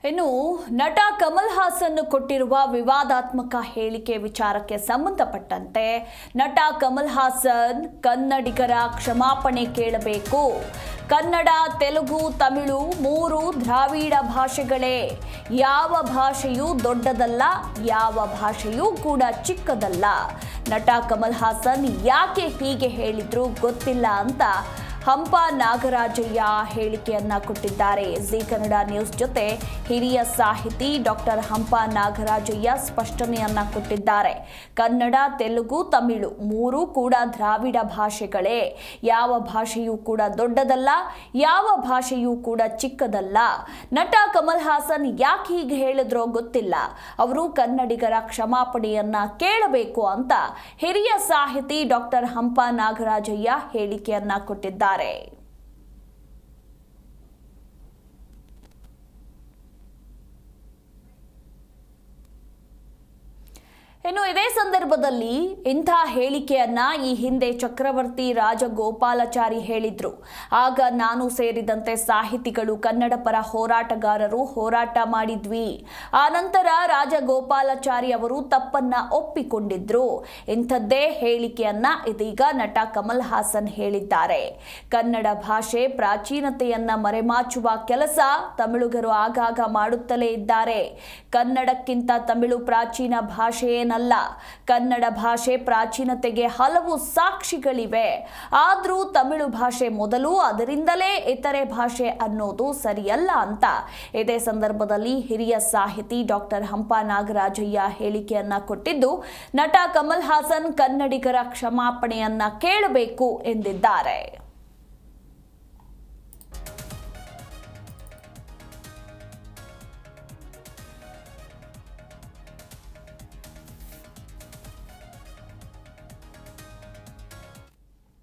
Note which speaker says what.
Speaker 1: ಇನ್ನು ನಟ ಕಮಲ್ ಹಾಸನ್ ಕೊಟ್ಟಿರುವ ವಿವಾದಾತ್ಮಕ ಹೇಳಿಕೆ ವಿಚಾರಕ್ಕೆ ಸಂಬಂಧಪಟ್ಟಂತೆ ನಟ ಕಮಲ್ ಹಾಸನ್ ಕನ್ನಡಿಗರ ಕ್ಷಮಾಪಣೆ ಕೇಳಬೇಕು. ಕನ್ನಡ, ತೆಲುಗು, ತಮಿಳು 3 ದ್ರಾವಿಡ ಭಾಷೆಗಳೇ. ಯಾವ ಭಾಷೆಯೂ ದೊಡ್ಡದಲ್ಲ, ಯಾವ ಭಾಷೆಯೂ ಕೂಡ ಚಿಕ್ಕದಲ್ಲ. ನಟ ಕಮಲ್ ಹಾಸನ್ ಯಾಕೆ ಹೀಗೆ ಹೇಳಿದ್ರು ಗೊತ್ತಿಲ್ಲ ಅಂತ ಹಂಪ ನಾಗರಾಜಯ್ಯ ಹೇಳಿಕೆಯನ್ನ ಕೊಟ್ಟಿದ್ದಾರೆ. ಜಿ ಕನ್ನಡ ನ್ಯೂಸ್ ಜೊತೆ ಹಿರಿಯ ಸಾಹಿತಿ ಡಾಕ್ಟರ್ ಹಂಪ ನಾಗರಾಜಯ್ಯ ಸ್ಪಷ್ಟನೆಯನ್ನ ಕೊಟ್ಟಿದ್ದಾರೆ. ಕನ್ನಡ, ತೆಲುಗು, ತಮಿಳು 3 ಕೂಡ ದ್ರಾವಿಡ ಭಾಷೆಗಳೇ. ಯಾವ ಭಾಷೆಯೂ ಕೂಡ ದೊಡ್ಡದಲ್ಲ, ಯಾವ ಭಾಷೆಯೂ ಕೂಡ ಚಿಕ್ಕದಲ್ಲ. ನಟ ಕಮಲ್ ಹಾಸನ್ ಯಾಕೆ ಹೀಗೆ ಹೇಳಿದ್ರೋ ಗೊತ್ತಿಲ್ಲ. ಅವರು ಕನ್ನಡಿಗರ ಕ್ಷಮಾಪಣೆಯನ್ನ ಕೇಳಬೇಕು ಅಂತ ಹಿರಿಯ ಸಾಹಿತಿ ಡಾಕ್ಟರ್ ಹಂಪ ನಾಗರಾಜಯ್ಯ ಹೇಳಿಕೆಯನ್ನ ಕೊಟ್ಟಿದ್ದಾರೆ. ಇನ್ನು ಇದೇ ಸಂದರ್ಭದಲ್ಲಿ ಇಂಥ ಹೇಳಿಕೆಯನ್ನ ಈ ಹಿಂದೆ ಚಕ್ರವರ್ತಿ ರಾಜಗೋಪಾಲಾಚಾರಿ ಹೇಳಿದ್ರು. ಆಗ ನಾನು ಸೇರಿದಂತೆ ಸಾಹಿತಿಗಳು, ಕನ್ನಡ ಪರ ಹೋರಾಟಗಾರರು ಹೋರಾಟ ಮಾಡಿದ್ವಿ. ಆ ನಂತರ ರಾಜಗೋಪಾಲಾಚಾರಿ ಅವರು ತಪ್ಪನ್ನ ಒಪ್ಪಿಕೊಂಡಿದ್ರು. ಇಂಥದ್ದೇ ಹೇಳಿಕೆಯನ್ನ ಇದೀಗ ನಟ ಕಮಲ್ ಹಾಸನ್ ಹೇಳಿದ್ದಾರೆ. ಕನ್ನಡ ಭಾಷೆ ಪ್ರಾಚೀನತೆಯನ್ನ ಮರೆಮಾಚುವ ಕೆಲಸ ತಮಿಳುಗರು ಆಗಾಗ ಮಾಡುತ್ತಲೇ ಇದ್ದಾರೆ. ಕನ್ನಡಕ್ಕಿಂತ ತಮಿಳು ಪ್ರಾಚೀನ ಭಾಷೆ ಅಲ್ಲ. ಕನ್ನಡ ಭಾಷೆ ಪ್ರಾಚೀನತೆಗೆ ಹಲವು ಸಾಕ್ಷಿಗಳಿವೆ. ಆದ್ರೂ ತಮಿಳು ಭಾಷೆ ಮೊದಲು, ಅದರಿಂದಲೇ ಇತರೆ ಭಾಷೆ ಅನ್ನೋದು ಸರಿಯಲ್ಲ ಅಂತ ಇದೇ ಸಂದರ್ಭದಲ್ಲಿ ಹಿರಿಯ ಸಾಹಿತಿ ಡಾಕ್ಟರ್ ಹಂಪ ನಾಗರಾಜಯ್ಯ ಹೇಳಿಕೆಯನ್ನ ಕೊಟ್ಟಿದ್ದು, ನಟ ಕಮಲ್ ಹಾಸನ್ ಕನ್ನಡಿಗರ ಕ್ಷಮಾಪಣೆಯನ್ನ ಕೇಳಬೇಕು ಎಂದಿದ್ದಾರೆ.